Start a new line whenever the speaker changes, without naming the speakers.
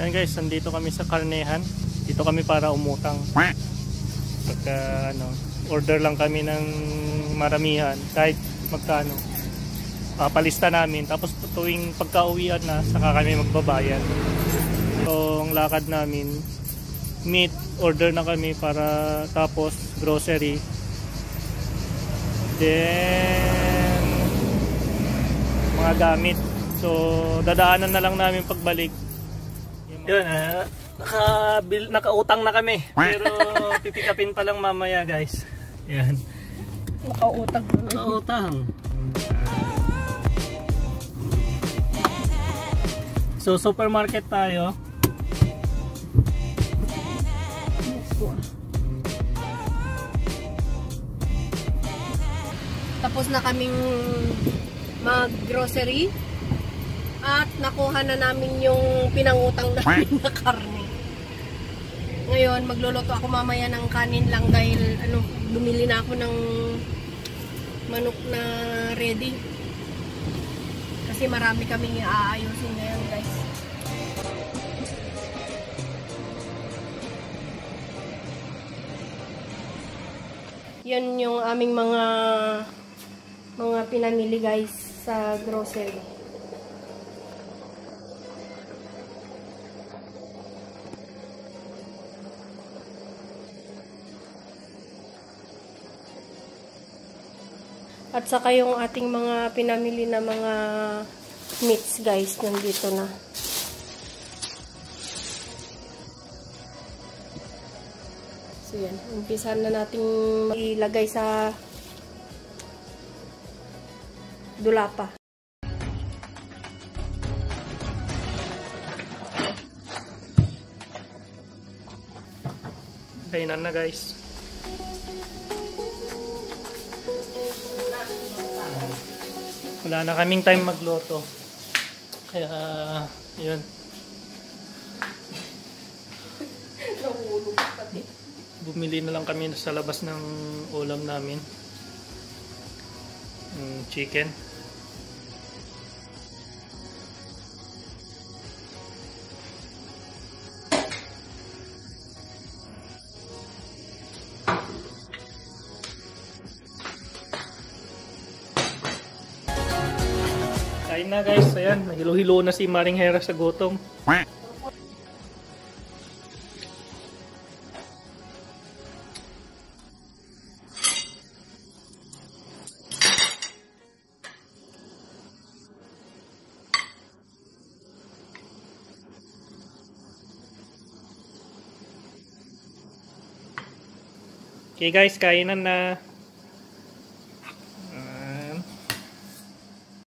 Ayan guys, nandito kami sa karnehan. Dito kami para umutang. Pagka order lang kami ng maramihan, kahit magkano. Papalista namin, tapos tuwing pagka-uwian na, saka kami magbabayad. So, ang lakad namin, meat, order na kami para tapos grocery. Then, mga gamit. So, dadaanan na lang namin pagbalik. Yun, nakautang na kami. Pero pipikapin pa lang mamaya guys. Yan.
Nakautang.
Nakautang. So, supermarket tayo.
Tapos na kaming mag-grocery. At nakuha na namin yung pinangutang namin na karne. Ngayon, magluluto ako mamaya ng kanin lang dahil bumili na ako ng manok na ready. Kasi marami kaming aayusin ngayon guys. Yan yung aming mga pinamili guys sa grocery. At saka yung ating mga pinamili na mga meats guys, nandito na. So yan, umpisahan na nating ilagay sa dulapa.
Kainan na guys. Wala na kaming time magluto. Kaya, yun. Bumili na lang kami sa labas ng ulam namin. Chicken. Kain na guys, ayan, hilo-hilo na si Maring Hera sa gutom. Okay guys, kainan na.